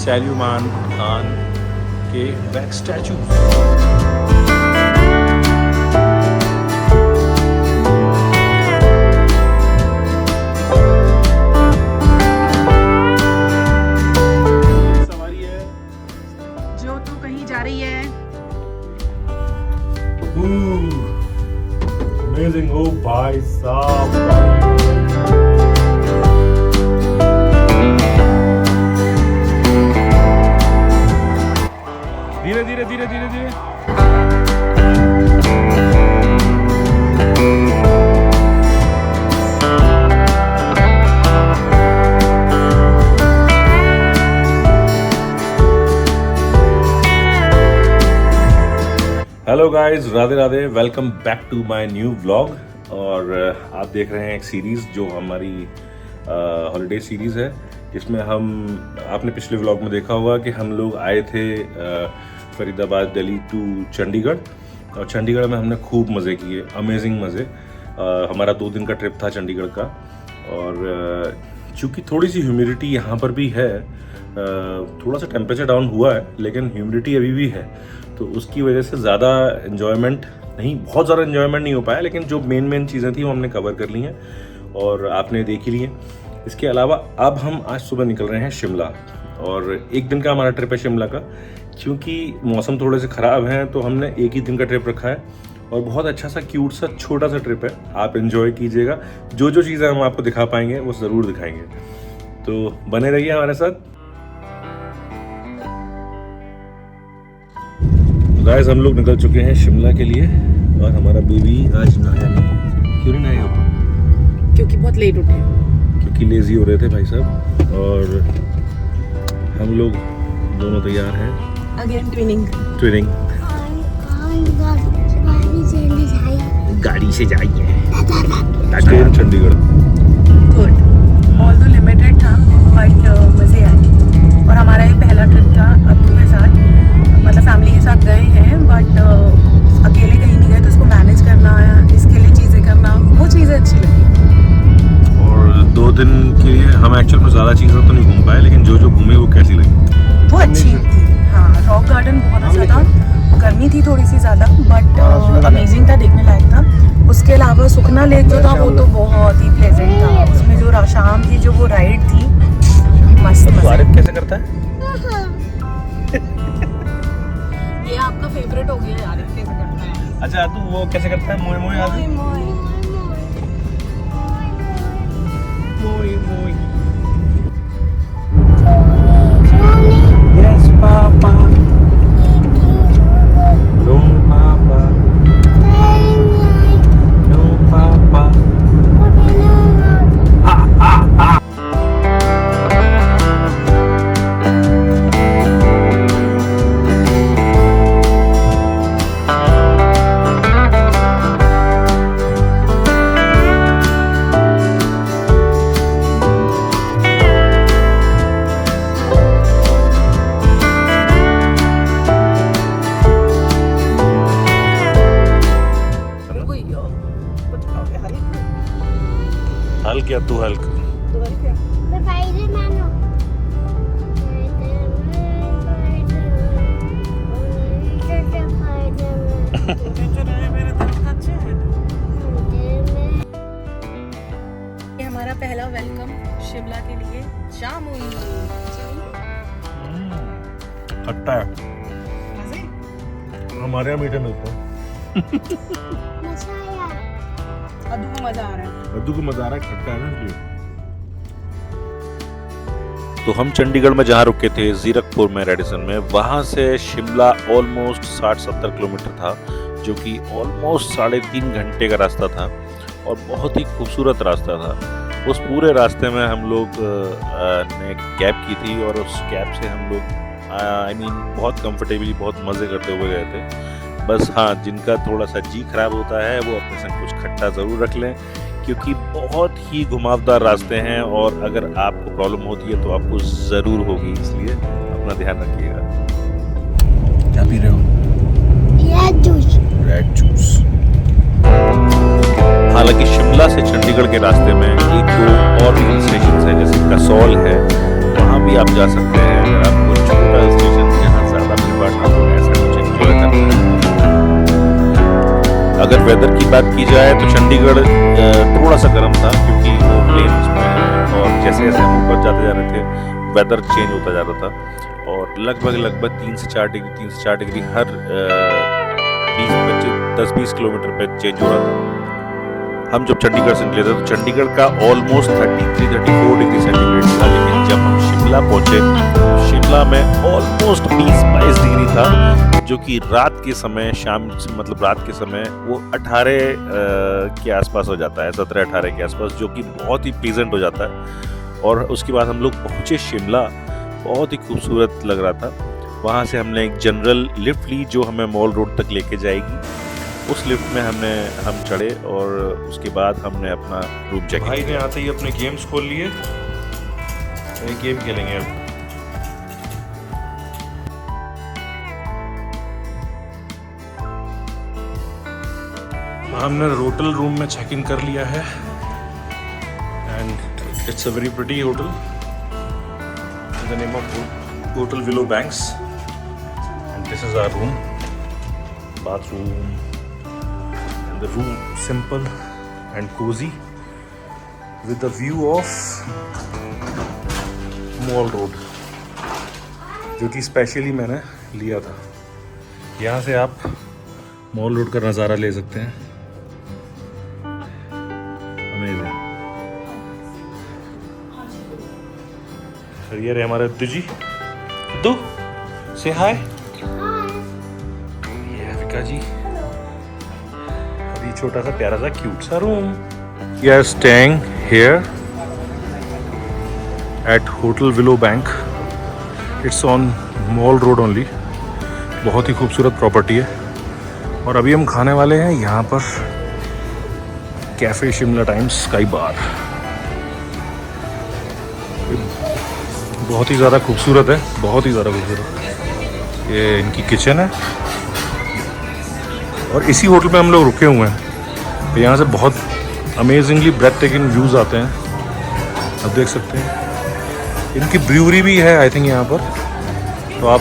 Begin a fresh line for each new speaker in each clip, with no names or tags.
सैल्यूमान खान के wax statue.
सवारी है
जो तू कहीं जा रही है।
अमेजिंग हो भाई साहब। धीरे धीरे धीरे धीरे धीरे।
Hello guys, Radhe Radhe, welcome back to my new vlog. और आप देख रहे हैं एक सीरीज़ जो हमारी हॉलीडे सीरीज़ है, जिसमें हम आपने पिछले व्लॉग में देखा होगा कि हम लोग आए थे फरीदाबाद दिल्ली टू चंडीगढ़। और चंडीगढ़ में हमने खूब मज़े किए, अमेजिंग मज़े। हमारा 2 दिन का ट्रिप था चंडीगढ़ का। और चूँकि थोड़ी सी ह्यूमिडिटी यहाँ पर भी है, थोड़ा सा टेम्परेचर डाउन हुआ है लेकिन ह्यूमिडिटी अभी भी है, तो उसकी वजह से ज़्यादा इन्जॉयमेंट नहीं, बहुत ज़्यादा इन्जॉयमेंट नहीं हो पाया। लेकिन जो मेन चीज़ें थी वो हमने कवर कर ली हैं और आपने देख ही ली हैं। इसके अलावा अब हम आज सुबह निकल रहे हैं शिमला, और 1 दिन का हमारा ट्रिप है शिमला का। क्योंकि मौसम थोड़े से ख़राब हैं तो हमने 1 ही दिन का ट्रिप रखा है, और बहुत अच्छा सा क्यूट सा छोटा सा ट्रिप है। आप इन्जॉय कीजिएगा, जो चीज़ें हम आपको दिखा पाएंगे वो ज़रूर दिखाएंगे, तो बने रहिए हमारे साथ। गाइस, हम लोग निकल चुके हैं शिमला के लिए, और हमारा बेबी आज नहाया नहीं। क्यों नहीं नहाया हो?
क्योंकि बहुत लेट उठे,
क्योंकि लेजी हो रहे थे भाई साहब। और हम लोग दोनों तैयार हैं।
Again twinning.
गाड़ी से जाइए train Chandigarh.
Good, although limited था बट मज़े आए। और हमारा ये पहला ट्रिप था अब्दू के साथ, मतलब फैमिली के साथ गए हैं बट अकेले कहीं नहीं गए, तो उसको मैनेज करना, इसके लिए चीज़ें करना, वो चीज़ें अच्छी लगी।
और 2 दिन के लिए हम एक्चुअल में ज़्यादा चीज़ें तो नहीं घूम पाए, लेकिन जो घूमे वो कैसी लगी?
वो अच्छी थी। हाँ, रॉक गार्डन बहुत अच्छा था, गर्मी थी थोड़ी सी ज़्यादा बट अमेजिंग था, देखने लायक था। उसके अलावा सुखना लेक जो था वो तो बहुत ही प्लेजेंट था। उसमें जो शाम की जो वो राइड थी, मस्त मस्त।
कैसे करता है?
ये आपका फेवरेट हो गया यार, कैसे करता है?
अच्छा, तू वो कैसे करता है? मोए मोए आदमी। मोए मोए। Yes, Papa. No, Papa. No, Papa. Hulk या तू हल्क?
ये हमारा पहला वेलकम शिमला के लिए। जामुन
खट्टा है, हमारे यहाँ मीठे मिलते हैं।
अद्दू को मजा आ रहा है।
अद्दू को मजा आ रहा है, खट्टा है ना इसलिए। तो हम चंडीगढ़ में जहाँ रुके थे, जीरकपुर में, रेडिसन में, वहाँ से शिमला ऑलमोस्ट 60-70 किलोमीटर था, जो कि ऑलमोस्ट 3.5 घंटे का रास्ता था, और बहुत ही खूबसूरत रास्ता था। उस पूरे रास्ते में हम लोग ने कैब की थी, और उस कैब से हम लोग बहुत कंफर्टेबली, बहुत मज़े करते हुए गए थे। बस हाँ, जिनका थोड़ा सा जी खराब होता है वो अपने संग कुछ खट्टा ज़रूर रख लें, क्योंकि बहुत ही घुमावदार रास्ते हैं, और अगर आपको प्रॉब्लम होती है तो आपको ज़रूर होगी, इसलिए अपना ध्यान रखिएगा। क्या पी रहे हो? Red juice. हालांकि शिमला से चंडीगढ़ के रास्ते में 1-2 और भी हिल स्टेशन है, जैसे कसौल है, वहाँ भी आप जा सकते हैं अगर आपको अगर वेदर की बात की जाए तो चंडीगढ़ थोड़ा सा गर्म था क्योंकि वो प्लेन्स में है और जैसे जैसे हम ऊपर जाते जा रहे थे वेदर चेंज होता जा रहा था और लगभग 3 से 4 डिग्री हर 10-20 किलोमीटर पे चेंज हो रहा था। हम जब चंडीगढ़ से निकले थे तो चंडीगढ़ का ऑलमोस्ट 33-34 डिग्री सेंटीग्रेड था, लेकिन जब हम शिमला पहुंचे तो शिमला में ऑलमोस्ट 20-22 डिग्री था, जो कि रात के समय रात के समय वो 18 के आसपास हो जाता है, 17-18 के आसपास, जो कि बहुत ही प्लीजेंट हो जाता है। और उसके बाद हम लोग पहुंचे शिमला, बहुत ही खूबसूरत लग रहा था। वहाँ से हमने एक जनरल लिफ्ट ली जो हमें मॉल रोड तक लेके जाएगी। उस लिफ्ट में हम चढ़े और उसके बाद हमने अपना रूम चेक। भाई ने आते ही अपने गेम्स खोल लिए, एक गेम खेलेंगे अब। हमने होटल रूम में चेक इन कर लिया है and it's a very pretty hotel in the name of hotel Willow Banks and this is our room, bathroom, and the room simple and cozy with the view of Mall Road, जो कि specially मैंने लिया था। यहाँ से आप मॉल रोड का नज़ारा ले सकते हैं। अमेजिंग। ये रहे हमारे अद्दू जी। अद्दू से हाय। जी अभी छोटा सा प्यारा सा क्यूट सा room. We are staying here at hotel Willow Bank, it's on Mall Road only. बहुत ही खूबसूरत प्रॉपर्टी है और अभी हम खाने वाले हैं यहाँ पर कैफे शिमला टाइम्स स्काई बार। बहुत ही ज़्यादा खूबसूरत है, बहुत ही ज़्यादा खूबसूरत। ये इनकी किचन है और इसी होटल पे हम लोग रुके हुए हैं। तो यहाँ से बहुत अमेजिंगली ब्रेथ टेकिंग व्यूज़ आते हैं, आप देख सकते हैं। इनकी ब्रूअरी भी है आई थिंक यहाँ पर, तो आप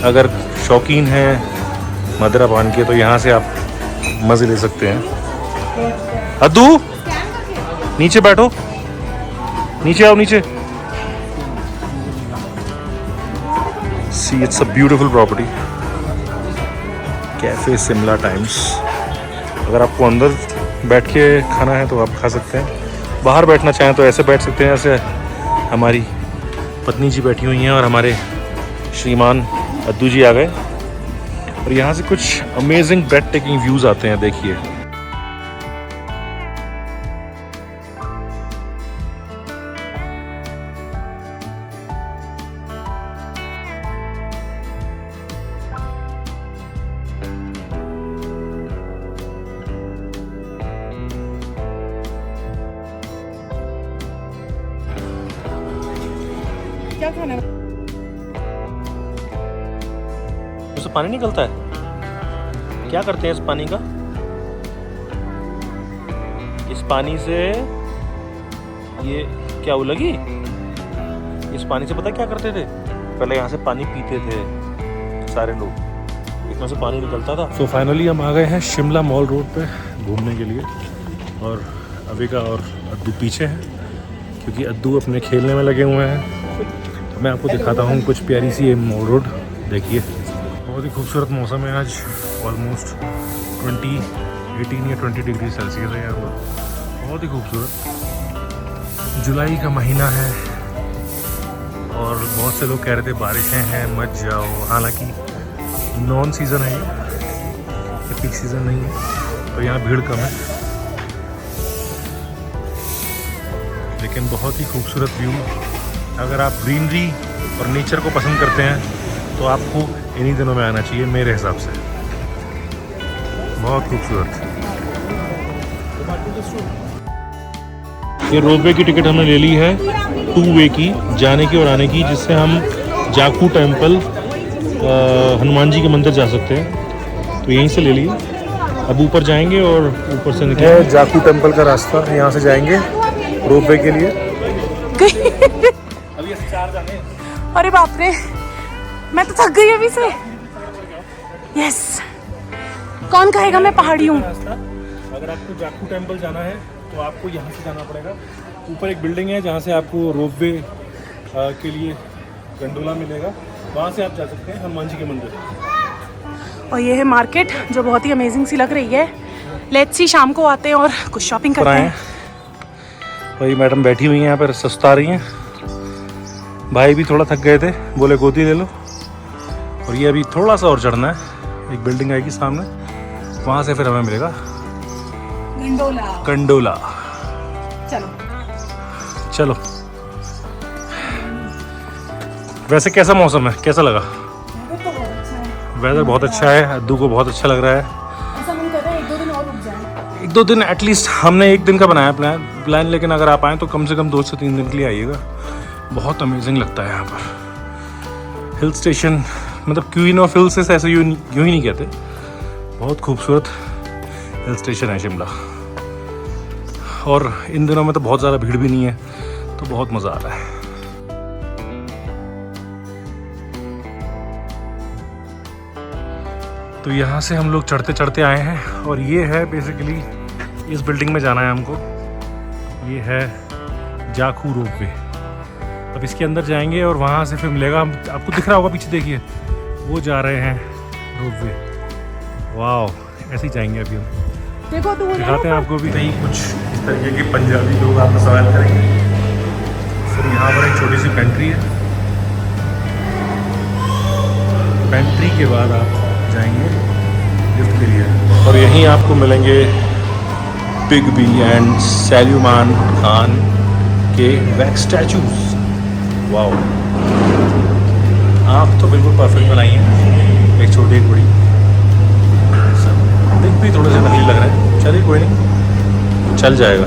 अगर शौकीन हैं मदिरा पान के तो यहाँ से आप मज़े ले सकते हैं। अद्दू नीचे बैठो, नीचे आओ, नीचे। See it's a beautiful property, cafe Shimla times. अगर आपको अंदर बैठ के खाना है तो आप खा सकते हैं, बाहर बैठना चाहें तो ऐसे बैठ सकते हैं जैसे हमारी पत्नी जी बैठी हुई हैं और हमारे श्रीमान अद्दू जी आ गए। और यहाँ से कुछ अमेजिंग ब्रेथ टेकिंग व्यूज़ आते हैं, देखिए।
क्या खाना है?
उससे पानी निकलता है, क्या करते हैं इस पानी का? इस पानी से ये क्या उलगी? इस पानी से पता क्या करते थे? पहले यहाँ से पानी पीते थे सारे लोग, इसमें से पानी निकलता था। तो फाइनली हम आ गए हैं शिमला मॉल रोड पे घूमने के लिए और अविका और अद्दू पीछे हैं क्योंकि अद्दू अपने खेलने में लगे हुए हैं। मैं आपको दिखाता हूँ कुछ प्यारी सी मॉल रोड, देखिए। बहुत ही खूबसूरत मौसम है आज, ऑलमोस्ट 18 या 20 डिग्री सेल्सियस है यहाँ पर। बहुत ही खूबसूरत। जुलाई का महीना है और बहुत से लोग कह रहे थे बारिशें हैं मत जाओ, हालांकि नॉन सीज़न है ये पीक सीज़न नहीं है, तो यहाँ भीड़ कम है, लेकिन बहुत ही खूबसूरत व्यू। अगर आप ग्रीनरी और नेचर को पसंद करते हैं तो आपको इन्हीं दिनों में आना चाहिए मेरे हिसाब से। बहुत खूबसूरत। ये रोपवे की टिकट हमने ले ली है 2 वे की, जाने की और आने की, जिससे हम जाखू टेम्पल हनुमान जी के मंदिर जा सकते हैं। तो यहीं से ले लिए, अब ऊपर जाएंगे और ऊपर से निकलेंगे। जाखू टेम्पल का रास्ता, यहाँ से जाएंगे रोपवे के लिए।
अरे बाप रे, मैं तो थक गई अभी से। यस, कौन कहेगा मैं पहाड़ी हूँ।
रास्ता, अगर आपको जाखू टेम्पल जाना है तो आपको यहाँ से जाना पड़ेगा। ऊपर एक बिल्डिंग है जहाँ से आपको रोपवे के लिए गंडोला मिलेगा, वहाँ से आप जा सकते हैं हनुमान जी के मंदिर।
और ये है मार्केट जो बहुत ही अमेजिंग सी लग रही है। लेट्स सी शाम को आते हैं और कुछ शॉपिंग करते हैं।
वही मैडम बैठी हुई हैं यहाँ पर, सस्ता रही हैं। भाई भी थोड़ा थक गए थे, बोले गोदी ले लो। और ये अभी थोड़ा सा और चढ़ना है, एक बिल्डिंग आएगी सामने, वहाँ से फिर हमें मिलेगा गंडोला। चलो। वैसे कैसा मौसम है, कैसा लगा? वेदर बहुत अच्छा है, अद्दू को बहुत अच्छा लग रहा है।
ऐसा मन कर रहा है 1-2 दिन और रुक जाए।
1-2 दिन एटलीस्ट, हमने 1 दिन का बनाया प्लान, लेकिन अगर आप आएँ तो कम से कम 2 से 3 दिन के लिए आइएगा। बहुत अमेजिंग लगता है यहाँ पर। हिल स्टेशन मतलब क्वीन ऑफ हिल्स से ऐसे यूँ ही नहीं कहते। बहुत खूबसूरत हिल स्टेशन है शिमला, और इन दिनों में तो बहुत ज़्यादा भीड़ भी नहीं है, तो बहुत मज़ा आ रहा है। तो यहाँ से हम लोग चढ़ते चढ़ते आए हैं, और ये है बेसिकली, इस बिल्डिंग में जाना है हमको। ये है जाखू रोपवे। अब इसके अंदर जाएंगे और वहाँ से फिर मिलेगा, आपको दिख रहा होगा पीछे, देखिए वो जा रहे हैं रोपवे। वाह, ऐसे ही जाएंगे अभी हम।
देखो तो
दिखाते हैं आपको भी। कहीं कुछ इस तरीके के पंजाबी लोग आपका सवाल करेंगे। फिर यहाँ पर एक छोटी सी पेंट्री है, पेंट्री के बाद आप जाएंगे लिफ्ट के लिए, और यहीं आपको मिलेंगे बिग बी एंड सैल्यूमान खान के वैक्स स्टैचूज। वाओ, आँख तो बिल्कुल परफेक्ट बनाई है, एक छोटी एक बड़ी। दिख भी थोड़े से नकली लग रहे हैं, चलिए कोई नहीं, चल जाएगा।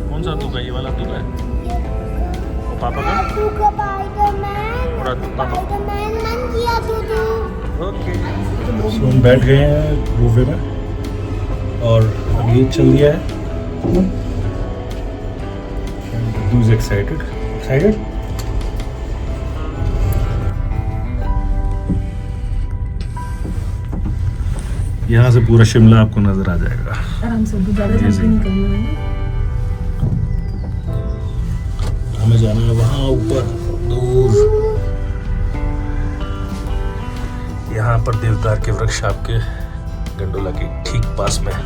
कौन सा दूका? ये वाला दूका है, वो पापा का, और पापा। ओके, तो हम बैठ गए हैं रोपवे में, और अब ये चल दिया है। एक्साइटेड। यहाँ से पूरा शिमला आपको नजर आ जाएगा।
आराम से, ज़्यादा जल्दी नहीं करना है।
हमें जाना है वहाँ ऊपर दूर। यहाँ पर देवदार के वृक्ष आपके गंडोला के ठीक पास में है।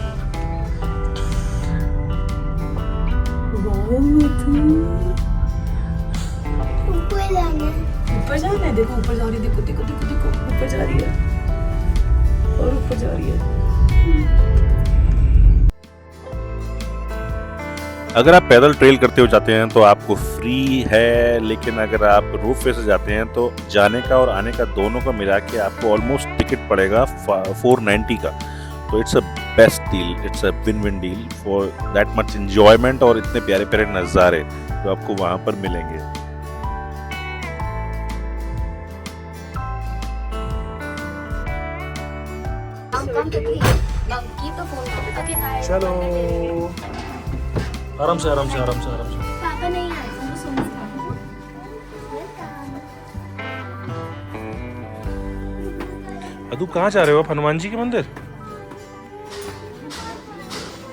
ऊपर जाना है, देखो ऊपर जा रही है, देखो देखो देखो देखो, ऊपर जा रही है और ऊपर जा रही है।
अगर आप पैदल ट्रेल करते हुए जाते हैं तो आपको फ्री है, लेकिन अगर आप रोपवे से जाते हैं तो जाने का और आने का दोनों का मिला के आपको ऑलमोस्ट टिकट पड़ेगा 490 का। तो it's a best deal, it's a win win deal for that much enjoyment और इतने प्यारे प्यारे नज़ारे जो आपको वहाँ पर मिलेंगे। चलो, आराम से आराम से आराम से आराम से।
पापा नहीं आए, वो सुन
अदू कहाँ जा रहे हो आप? हनुमान जी के मंदिर,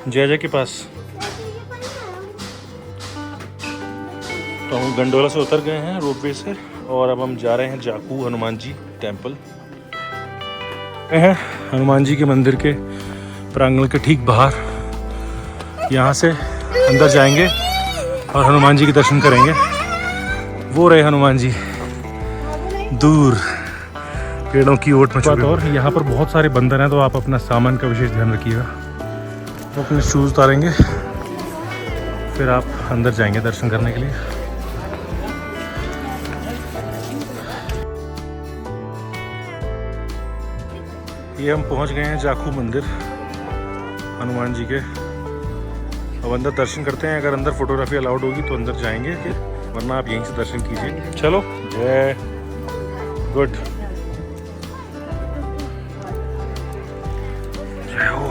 जय के पास। तो हम गंडोला से उतर गए हैं रोपवे से, और अब हम जा रहे हैं जाखू हनुमान जी टेम्पल। हैं हनुमान जी के मंदिर के प्रांगण के ठीक बाहर। यहाँ से अंदर जाएंगे और हनुमान जी के दर्शन करेंगे। वो रहे हनुमान जी दूर पेड़ों की ओट में छुपे। और यहाँ पर बहुत सारे बंदर हैं, तो आप अपना सामान का विशेष ध्यान रखिएगा। तो अपने शूज़ उतारेंगे, फिर आप अंदर जाएंगे दर्शन करने के लिए। ये हम पहुँच गए हैं जाखू मंदिर हनुमान जी के। अब अंदर दर्शन करते हैं। अगर अंदर फोटोग्राफी अलाउड होगी तो अंदर जाएंगे, वरना आप यहीं से दर्शन कीजिए। चलो, जय गुड, जय हो।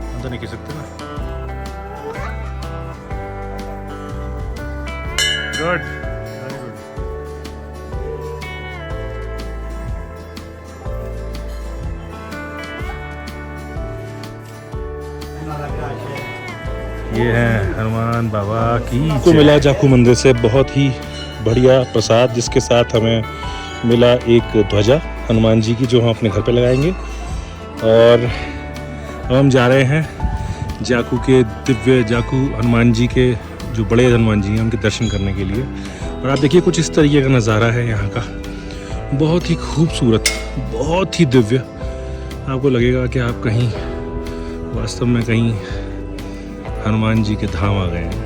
अंदर नहीं कह सकते ना। Good, very good. ये है हनुमान बाबा की को मिला जाकू मंदिर से बहुत ही बढ़िया प्रसाद, जिसके साथ हमें मिला एक ध्वजा हनुमान जी की, जो हम अपने घर पे लगाएंगे। और अब हम जा रहे हैं जाकू के दिव्य जाकू हनुमान जी के, जो बड़े हनुमान जी हैं, उनके दर्शन करने के लिए। और आप देखिए कुछ इस तरीके का नज़ारा है यहाँ का, बहुत ही खूबसूरत, बहुत ही दिव्य। आपको लगेगा कि आप कहीं वास्तव में कहीं हनुमान जी के धाम आ गए हैं।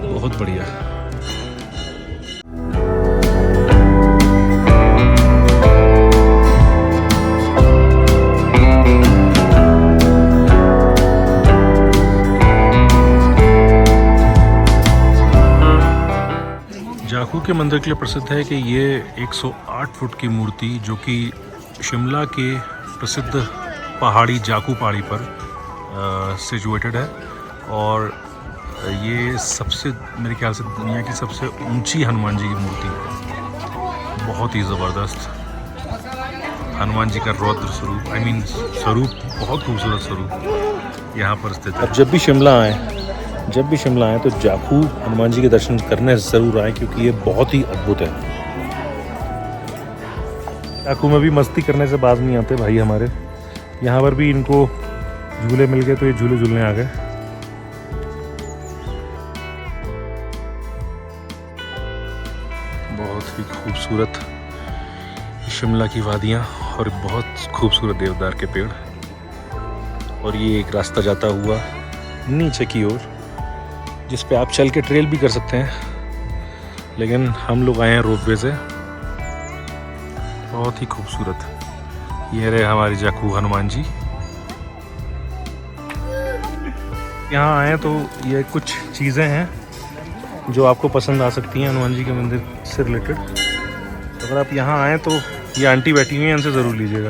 बहुत बढ़िया। जाकू के मंदिर के लिए प्रसिद्ध है कि ये 108 फुट की मूर्ति, जो कि शिमला के प्रसिद्ध पहाड़ी जाकू पहाड़ी पर सिचुएटेड है। और ये सबसे, मेरे ख्याल से दुनिया की सबसे ऊंची हनुमान जी की मूर्ति है। बहुत ही ज़बरदस्त हनुमान जी का रौद्र स्वरूप, आई मीन स्वरूप, बहुत खूबसूरत स्वरूप यहाँ पर स्थित है। अब जब भी शिमला आए तो जाकू हनुमान जी के दर्शन करने ज़रूर आए, क्योंकि ये बहुत ही अद्भुत है। जाकू में भी मस्ती करने से बाज नहीं आते भाई हमारे। यहाँ पर भी इनको झूले मिल गए तो ये झूले झूलने आ गए। बहुत ही खूबसूरत शिमला की वादियाँ और बहुत खूबसूरत देवदार के पेड़। और ये एक रास्ता जाता हुआ नीचे की ओर, जिस पे आप चल के ट्रेल भी कर सकते हैं, लेकिन हम लोग आए हैं रोपवे से। बहुत ही खूबसूरत। ये रहे हमारे जाकू हनुमान जी। यहाँ आए तो ये कुछ चीज़ें हैं जो आपको पसंद आ सकती हैं हनुमान जी के मंदिर से रिलेटेड। अगर आप यहाँ आएँ तो ये आंटी बैठी हुई हैं, इनसे ज़रूर लीजिएगा।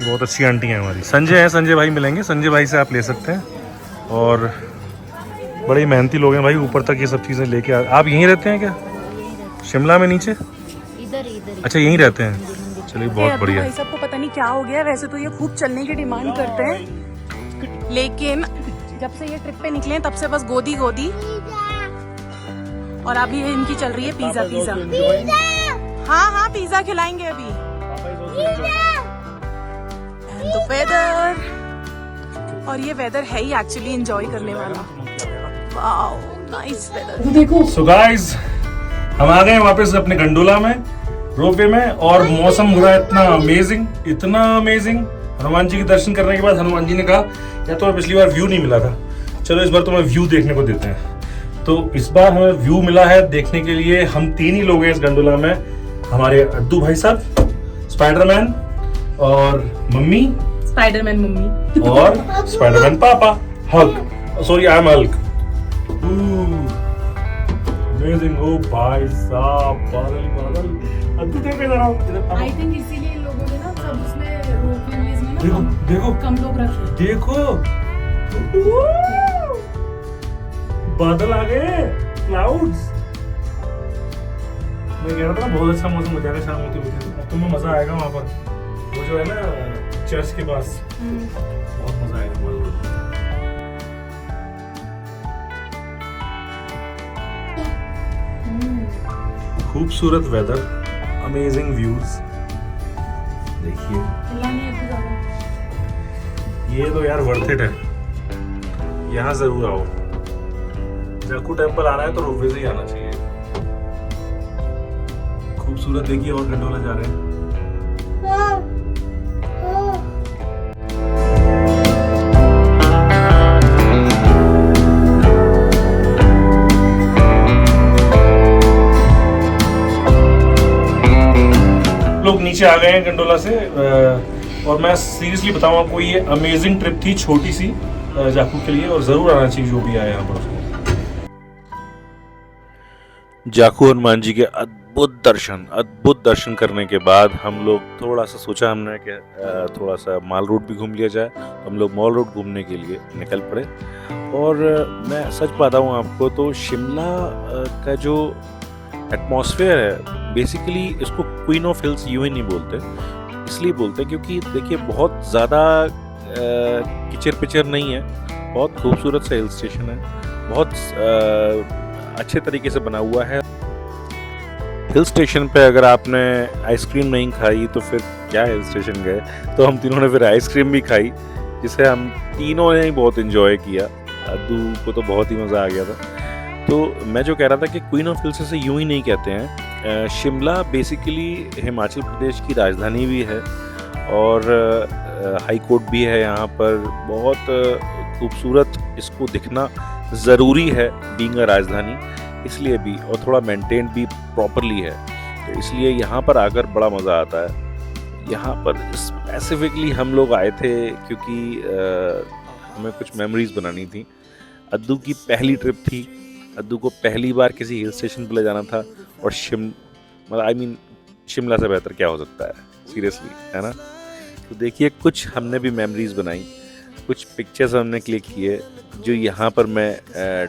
बहुत अच्छी आंटी हैं हमारी। संजय हैं, संजय भाई मिलेंगे, संजय भाई से आप ले सकते हैं। और बड़े मेहनती लोग हैं भाई, ऊपर तक ये सब चीज़ें लेके आप यहीं रहते हैं क्या? शिमला में नीचे?
इधर
अच्छा, यहीं रहते हैं। चलिए, बहुत बढ़िया।
भाई सबको पता नहीं क्या हो गया। वैसे तो ये खूब चलने की डिमांड करते हैं, लेकिन जब से ये ट्रिप पे निकले तब से बस गोदी गोदी। और अभी इनकी चल रही है पिज्जा पिज्जा। हाँ, पिज्जा खिलाएंगे अभी। एंड द वेदर, और ये वेदर है ही एक्चुअली एंजॉय करने वाला। Wow, nice weather.
देखो, सो गाइस, हम आ गए वापस अपने गंडोला में, रोपवे में। और मौसम हो रहा है इतना अमेजिंग। हनुमान जी के दर्शन करने के बाद हनुमान जी ने कहा, या तो पिछली बार व्यू नहीं मिला था, चलो इस बार तुम्हें व्यू देखने को देते हैं। तो इस बार हमें व्यू मिला है देखने के लिए। हम 3 ही लोग हैं इस गंडोला में। हमारे अद्दू भाई साहब, स्पाइडरमैन, और मम्मी,
स्पाइडरमैन मम्मी,
और Spiderman papa, Hulk. Sorry, I am Hulk. Amazing. ओ भाई साहब, बादल। अद्दू देखो जरा।
आई थिंक इसीलिए लोगों ने ना सब उसमें रोपवे में ना
देखो
कम लोग रखे।
देखो, बादल आ गए, क्लाउड्स। मैं कह रहा था ना, बहुत अच्छा मौसम हो जाएगा शाम होती होती। अब तुम्हें मजा आएगा वहाँ पर, वो जो है ना चर्च के पास, बहुत मजा आएगा। खूबसूरत वेदर, अमेजिंग व्यूज। देखिए, ये तो यार वर्थ इट है। यहाँ जरूर आओ। जाकू टेम्पल आना है तो रोपवे से ही आना चाहिए। खूबसूरत देखिए, और गंडोला जा रहे हैं। लोग नीचे आ गए हैं गंडोला से। और मैं सीरियसली बताऊं आपको, ये अमेजिंग ट्रिप थी, छोटी सी जाकू के लिए, और जरूर आना चाहिए जो भी आए यहाँ पर। जाकू हनुमान जी के अद्भुत दर्शन करने के बाद हम लोग थोड़ा सा सोचा हमने कि थोड़ा सा माल रोड भी घूम लिया जाए, तो हम लोग मॉल रोड घूमने के लिए निकल पड़े। और मैं सच बताऊँ आपको तो शिमला का जो एटमॉस्फेयर है, बेसिकली इसको क्वीन ऑफ हिल्स यूं ही नहीं बोलते, इसलिए बोलते क्योंकि देखिए बहुत ज़्यादा किचर पिचर नहीं है, बहुत खूबसूरत सा हिल स्टेशन है, बहुत अच्छे तरीके से बना हुआ है। हिल स्टेशन पे अगर आपने आइसक्रीम नहीं खाई तो फिर क्या हिल स्टेशन गए। तो हम तीनों ने फिर आइसक्रीम भी खाई, जिसे हम तीनों ने ही बहुत इन्जॉय किया। अद्दू को तो बहुत ही मज़ा आ गया था। तो मैं जो कह रहा था कि क्वीन ऑफ हिल्स से यूं ही नहीं कहते हैं। शिमला बेसिकली हिमाचल प्रदेश की राजधानी भी है और हाई कोर्ट भी है यहाँ पर। बहुत खूबसूरत इसको दिखना ज़रूरी है बीइंग अ राजधानी, इसलिए भी, और थोड़ा मेंटेन भी प्रॉपरली है, तो इसलिए यहाँ पर आकर बड़ा मज़ा आता है। यहाँ पर स्पेसिफिकली हम लोग आए थे क्योंकि हमें कुछ मेमोरीज बनानी थी। अद्दू की पहली ट्रिप थी, अद्दू को पहली बार किसी हिल स्टेशन पर ले जाना था, और शिमला से बेहतर क्या हो सकता है, सीरियसली, है ना। तो देखिए कुछ हमने भी मेमोरीज बनाई, कुछ पिक्चर्स हमने क्लिक किए जो यहाँ पर मैं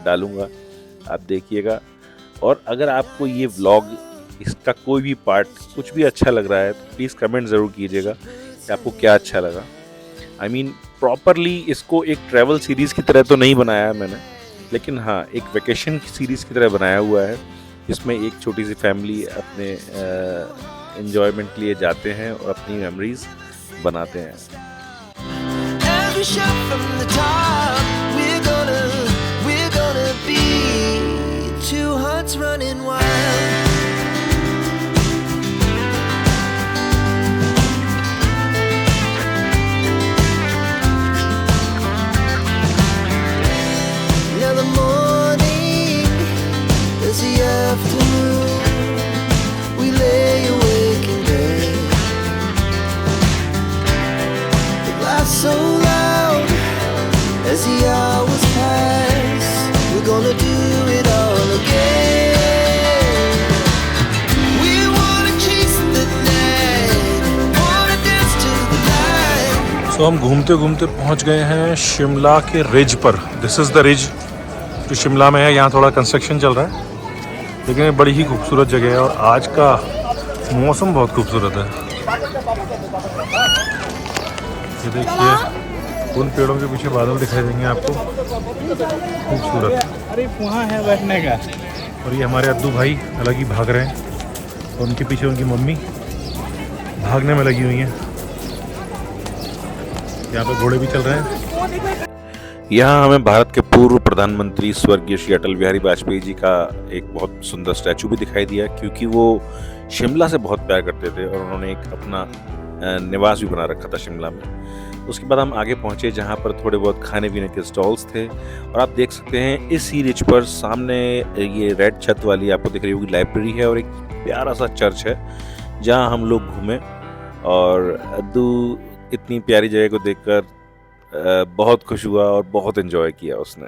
डालूँगा, आप देखिएगा। और अगर आपको ये व्लॉग, इसका कोई भी पार्ट कुछ भी अच्छा लग रहा है तो प्लीज़ कमेंट ज़रूर कीजिएगा कि आपको क्या अच्छा लगा। प्रॉपरली इसको एक ट्रैवल सीरीज़ की तरह तो नहीं बनाया है मैंने, लेकिन हाँ एक वेकेशन की सीरीज़ की तरह बनाया हुआ है, जिसमें एक छोटी सी फैमिली अपने एंजॉयमेंट के लिए जाते हैं और अपनी मेमोरीज बनाते हैं।
As we shout from the top, we're gonna be two hearts running wild. Now the morning is the afternoon, we lay awake in bed, the glass so loud as the hours pass, we're gonna do it all again. We wanna chase the night, wanna dance to the light.
सो हम घूमते घूमते पहुंच गए हैं शिमला के ridge पर। This is the ridge जो शिमला में है। यहाँ थोड़ा कंस्ट्रक्शन चल रहा है, लेकिन ये बड़ी ही खूबसूरत जगह है और आज का मौसम बहुत खूबसूरत है। ये देखिए उन पेड़ों के पीछे बादल दिखाई देंगे आपको, खूबसूरत।
अरे वहाँ है बैठने का।
और ये हमारे अद्दू भाई अलग ही भाग रहे हैं और उनके पीछे उनकी मम्मी भागने में लगी हुई हैं। यहाँ पे घोड़े भी चल रहे हैं।
यहाँ हमें भारत के पूर्व प्रधानमंत्री स्वर्गीय श्री अटल बिहारी वाजपेयी जी का एक बहुत सुंदर स्टैचू भी दिखाई दिया, क्योंकि वो शिमला से बहुत प्यार करते थे और उन्होंने एक अपना निवास भी बना रखा था शिमला में। उसके बाद हम आगे पहुँचे जहाँ पर थोड़े बहुत खाने पीने के स्टॉल्स थे, और आप देख सकते हैं इस सी रिच पर सामने ये रेड छत वाली आपको दिख रही होगी लाइब्रेरी है, और एक प्यारा सा चर्च है जहाँ हम लोग घूमे। और अद्दू इतनी प्यारी जगह को देखकर बहुत खुश हुआ और बहुत एंजॉय किया उसने।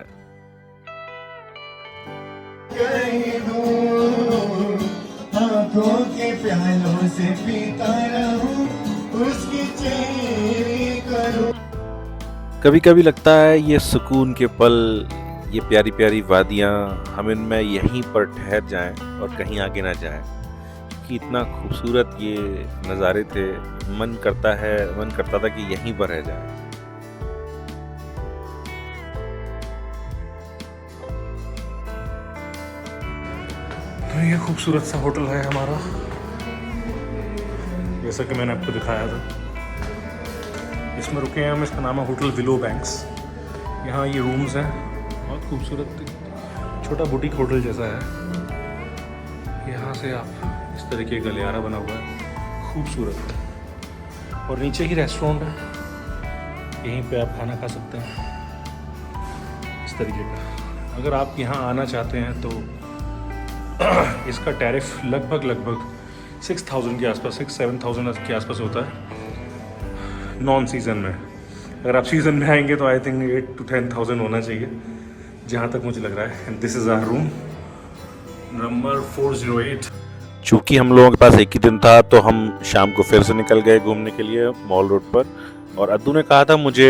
कभी कभी लगता है ये सुकून के पल, ये प्यारी प्यारी वादियाँ, हम इनमें यहीं पर ठहर जाएं और कहीं आगे ना जाएं, क्योंकि इतना खूबसूरत ये नज़ारे थे। मन करता था कि यहीं पर रह जाएं।
तो ये खूबसूरत सा होटल है हमारा, जैसा कि मैंने आपको दिखाया था। इसमें रुके हैं हम, इसका नाम है होटल विलो बैंक्स। यहाँ ये रूम्स हैं, बहुत खूबसूरत, छोटा बुटीक होटल जैसा है। यहाँ से आप इस तरीके का गलियारा बना हुआ है, खूबसूरत, और नीचे ही रेस्टोरेंट है, यहीं पे आप खाना खा सकते हैं इस तरीके का। अगर आप यहाँ आना चाहते हैं तो इसका टैरिफ लगभग 6,000 के आसपास, 6-7,000 के आसपास होता है नॉन सीज़न में। अगर आप सीज़न में आएंगे तो आई थिंक 8 to 10,000 होना चाहिए, जहाँ तक मुझे लग रहा है। And this is our room number 408।
चूँकि हम लोगों के पास एक ही दिन था तो हम शाम को फिर से निकल गए घूमने के लिए मॉल रोड पर। और अद्दू ने कहा था मुझे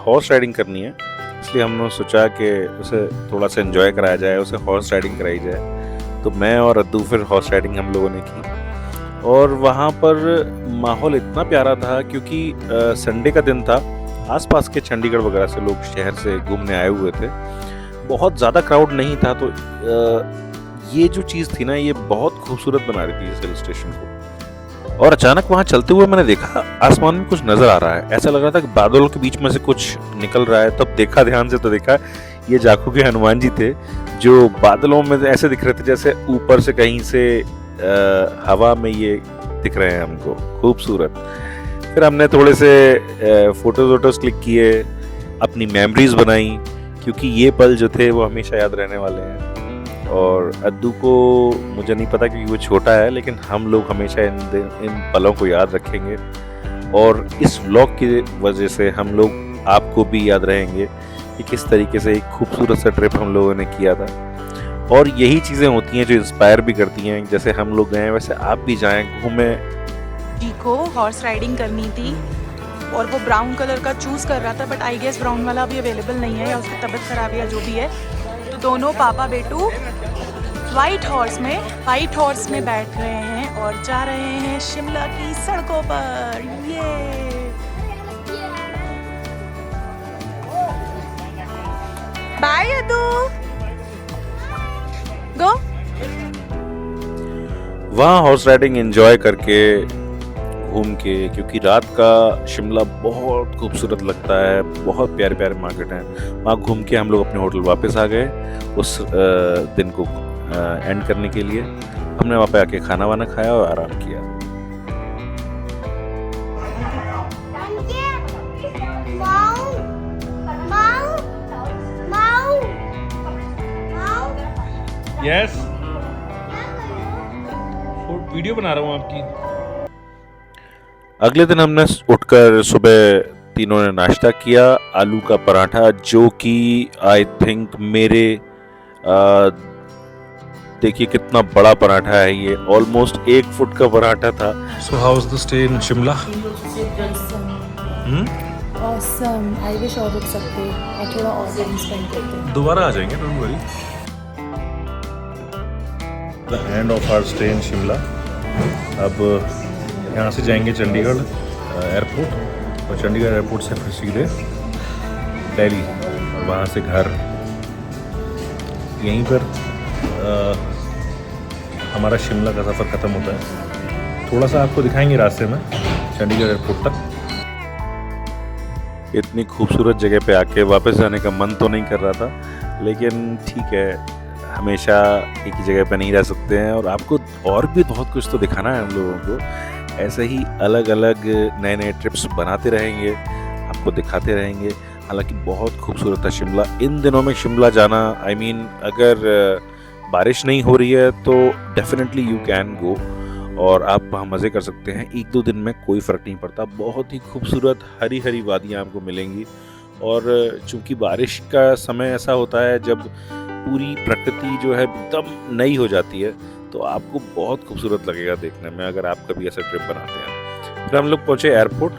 हॉर्स राइडिंग करनी है, इसलिए हमने सोचा कि उसे थोड़ा सा एंजॉय कराया जाए, उसे हॉर्स राइडिंग कराई जाए। तो मैं और अद्दू फिर हॉर्स राइडिंग हम लोगों ने की। और वहाँ पर माहौल इतना प्यारा था क्योंकि संडे का दिन था, आसपास के चंडीगढ़ वगैरह से लोग शहर से घूमने आए हुए थे, बहुत ज़्यादा क्राउड नहीं था। तो ये जो चीज़ थी ना, ये बहुत खूबसूरत बना रही थी इस हिल स्टेशन को। और अचानक वहाँ चलते हुए मैंने देखा आसमान में कुछ नज़र आ रहा है, ऐसा लग रहा था कि बादलों के बीच में से कुछ निकल रहा है। तब देखा ध्यान से तो देखा ये जाखू के हनुमान जी थे जो बादलों में ऐसे दिख रहे थे जैसे ऊपर से कहीं से हवा में ये दिख रहे हैं हमको, खूबसूरत। फिर हमने थोड़े से फोटोज वोटोज क्लिक किए, अपनी मेमोरीज बनाई, क्योंकि ये पल जो थे वो हमेशा याद रहने वाले हैं। और अद्दू को मुझे नहीं पता क्योंकि वो छोटा है, लेकिन हम लोग हमेशा इन पलों को याद रखेंगे। और इस व्लॉग की वजह से हम लोग आपको भी याद रहेंगे कि किस तरीके से एक खूबसूरत सा ट्रिप हम लोगों ने किया था। और यही चीज़ें होती हैं जो इंस्पायर भी करती हैं, जैसे हम लोग गए वैसे आप भी जाएं, घूमें।
जी को हॉर्स राइडिंग करनी थी और वो ब्राउन कलर का चूज़ कर रहा था, बट आई गेस ब्राउन वाला अभी अवेलेबल नहीं है या उसकी तबीयत खराब है या जो भी है। तो दोनों पापा बेटू वाइट हॉर्स में बैठ रहे हैं और जा रहे हैं शिमला की सड़कों पर। ये बाय अदू, गो।
वहाँ हॉर्स राइडिंग एंजॉय करके घूम के, क्योंकि रात का शिमला बहुत खूबसूरत लगता है, बहुत प्यारे प्यारे मार्केट हैं, वहाँ घूम के हम लोग अपने होटल वापस आ गए उस दिन को एंड करने के लिए। हमने वहाँ पे आके खाना वाना खाया और आराम किया।
यस, वीडियो बना रहा हूँ आपकी।
अगले दिन हमने उठकर सुबह तीनों ने नाश्ता किया, आलू का पराठा, जो कि आई थिंक मेरे देखिए कितना बड़ा पराठा है ये, ऑलमोस्ट 1 फुट का पराठा था।
So how is the stay in Shimla?
Awesome. I wish और रुक सकते और थोड़ा और टाइम स्पेंड करते।
दोबारा आ जाएंगे, don't worry. The end of our stay in Shimla. अब यहाँ से जाएंगे चंडीगढ़ एयरपोर्ट और चंडीगढ़ एयरपोर्ट से फिर सीधे दिल्ली और वहाँ से घर। यहीं पर हमारा शिमला का सफ़र ख़त्म होता है। थोड़ा सा आपको दिखाएंगे रास्ते में चंडीगढ़ एयरपोर्ट तक।
इतनी खूबसूरत जगह पे आके वापस जाने का मन तो नहीं कर रहा था, लेकिन ठीक है, हमेशा एक ही जगह पे नहीं रह सकते हैं और आपको और भी बहुत कुछ तो दिखाना है हम लोगों को। ऐसे ही अलग अलग नए नए ट्रिप्स बनाते रहेंगे, आपको दिखाते रहेंगे। हालांकि बहुत खूबसूरत है शिमला। इन दिनों में शिमला जाना, I mean, अगर बारिश नहीं हो रही है तो डेफिनेटली यू कैन गो और आप वहाँ मज़े कर सकते हैं। 1-2 दिन में कोई फ़र्क नहीं पड़ता। बहुत ही खूबसूरत हरी हरी वादियाँ आपको मिलेंगी। और चूँकि बारिश का समय ऐसा होता है जब पूरी प्रकृति जो है एकदम नई हो जाती है, तो आपको बहुत खूबसूरत लगेगा देखने में अगर आप कभी ऐसा ट्रिप बनाते हैं। फिर हम लोग पहुँचे एयरपोर्ट,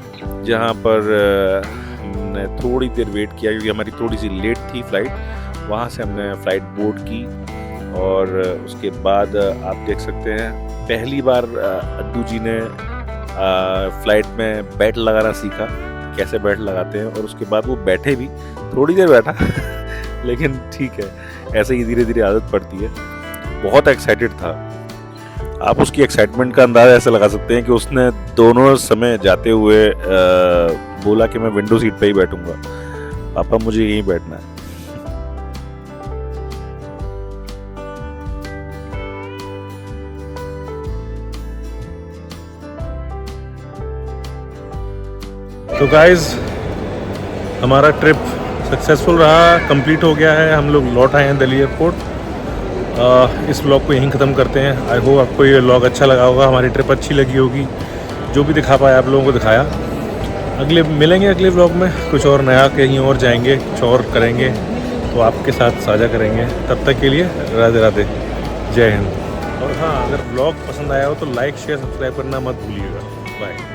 जहाँ पर हमने थोड़ी देर वेट किया क्योंकि हमारी थोड़ी सी लेट थी फ़्लाइट। वहाँ से हमने फ़्लाइट बोर्ड की और उसके बाद आप देख सकते हैं पहली बार अद्दू जी ने फ़्लाइट में बेल्ट लगाना सीखा, कैसे बेल्ट लगाते हैं। और उसके बाद वो बैठे भी, थोड़ी देर बैठा लेकिन ठीक है, ऐसे ही धीरे धीरे आदत पड़ती है। बहुत एक्साइटेड था। आप उसकी एक्साइटमेंट का अंदाज़ा ऐसे लगा सकते हैं कि उसने दोनों समय जाते हुए बोला कि मैं विंडो सीट पे ही बैठूंगा, पापा मुझे यहीं बैठना है।
तो गाइज, हमारा ट्रिप सक्सेसफुल रहा, कंप्लीट हो गया है। हम लोग लौट आए हैं दिल्ली एयरपोर्ट। इस व्लॉग को यहीं ख़त्म करते हैं। आई होप आपको ये व्लॉग अच्छा लगा होगा, हमारी ट्रिप अच्छी लगी होगी, जो भी दिखा पाया आप लोगों को दिखाया। मिलेंगे अगले व्लॉग में कुछ और नया, कहीं और जाएंगे, कुछ और करेंगे तो आपके साथ साझा करेंगे। तब तक के लिए राधे राधे, जय हिंद। और हाँ, अगर ब्लॉग पसंद आया हो तो लाइक शेयर सब्सक्राइब करना मत भूलिएगा। बाय।